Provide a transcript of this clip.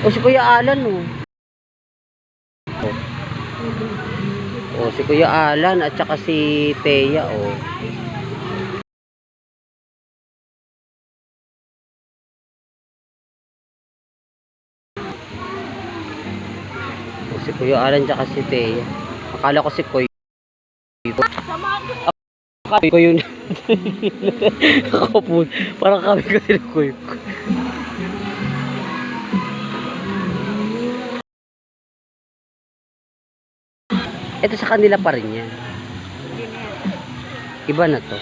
O si Kuya Alan oh. O si Kuya Alan at saka si Thea oh. O si Kuya Alan at saka si Thea. Akala ko si Kuya. Akala ko yun. Ako po. Parang kami kasi ni Kuya. Ito sa kanila pa rin yan. Iba na to.